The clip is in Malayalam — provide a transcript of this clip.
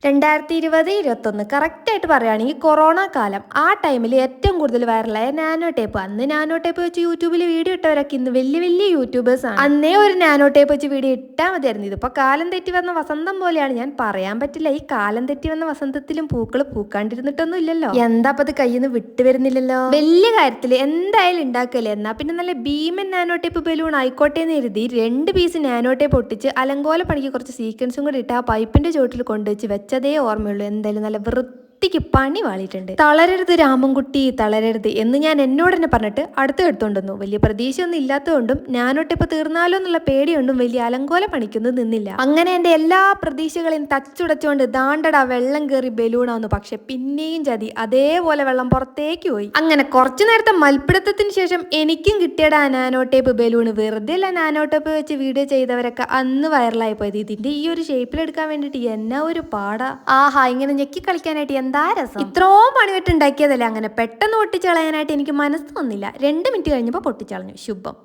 2020-21 കറക്റ്റായിട്ട് പറയുകയാണെങ്കിൽ കൊറോണ കാലം ആ ടൈമിൽ ഏറ്റവും കൂടുതൽ വൈറലായ നാനോ ടേപ്പ്. അന്ന് നാനോ ടേപ്പ് വെച്ച് യൂട്യൂബിൽ വീഡിയോ ഇട്ടവരൊക്കെ ഇന്ന് വലിയ വലിയ യൂട്യൂബേഴ്സാണ്. അന്നേ ഒരു നാനോ ടേപ്പ് വെച്ച് വീഡിയോ ഇട്ടാൽ മതിയായിരുന്നു. ഇതിപ്പോൾ കാലം തെറ്റി വന്ന വസന്തം പോലെയാണ്. ഞാൻ പറയാൻ പറ്റില്ല, ഈ കാലം തെറ്റി വന്ന വസന്തത്തിലും പൂക്കൾ പൂക്കാണ്ടിരുന്നിട്ടൊന്നും ഇല്ലല്ലോ. എന്താ അത് കയ്യിൽ നിന്ന് വിട്ടു വരുന്നില്ലല്ലോ. വലിയ കാര്യത്തിൽ എന്തായാലും ഉണ്ടാക്കല്ലേ. എന്നാ പിന്നെ നല്ല ഭീമൻ നാനോ ടേപ്പ് ബലൂൺ ആയിക്കോട്ടെ എന്ന് കരുതി 2 പീസ് നാനോ ടേപ്പ് ഒട്ടിച്ച് അലങ്കോല പണിക്ക് കുറച്ച് സീക്വൻസും കൂടി ഇട്ട് ആ പൈപ്പിന്റെ ചോട്ടിൽ കൊണ്ടുവച്ച് വെച്ചതേ ഓർമ്മയുള്ളൂ. എന്തായാലും നല്ല വൃത്തിക്ക് പണി വാളിയിട്ടുണ്ട്. തളരരുത് രാമൻകുട്ടി, തളരരുത് എന്ന് ഞാൻ എന്നോട് തന്നെ പറഞ്ഞിട്ട് അടുത്ത് എടുത്തോണ്ടുവന്നു. വലിയ പ്രതീക്ഷയൊന്നും ഇല്ലാത്തതുകൊണ്ടും ഞാനൊട്ടിപ്പോ തീർന്നാലോ എന്നുള്ള പേടിയൊണ്ടും വലിയ അലങ്കോല പണിക്കൊന്നും നിന്നില്ല. അങ്ങനെ എൻ്റെ എല്ലാ പ്രതീക്ഷകളെയും തച്ചുടച്ചുകൊണ്ട് ദാണ്ടടാ വെള്ളം കയറി ബലൂണാവുന്നു. പക്ഷെ പിന്നെയും ചതി, അതേപോലെ വെള്ളം പുറത്തേക്ക് പോയി. അങ്ങനെ കുറച്ചു നേരത്തെ മൽപ്പിടുത്തത്തിന് ശേഷം എനിക്കും കിട്ടിയടാ നാനോ ടേപ്പ് ബലൂണ്. വെറുതെ അല്ല നാനോ ടേപ്പ് വെച്ച് വീഡിയോ ചെയ്തവരൊക്കെ അന്ന് വൈറലായി പോയത്. ഇതിന്റെ ഈ ഒരു ഷേപ്പിലെടുക്കാൻ വേണ്ടിയിട്ട് എന്നാ ഒരു പാടാ. ആഹാ, ഇങ്ങനെ ഞെക്കി കളിക്കാനായിട്ട് എന്താ രസം. ഇത്രയും പണിവെട്ട് ഉണ്ടാക്കിയതല്ലേ, അങ്ങനെ പെട്ടെന്ന് പൊട്ടിച്ചളയാനായിട്ട് എനിക്ക് മനസ്സ് വന്നില്ല. 2 മിനിറ്റ് കഴിഞ്ഞപ്പോൾ പൊട്ടിച്ചളഞ്ഞു. ശുഭം.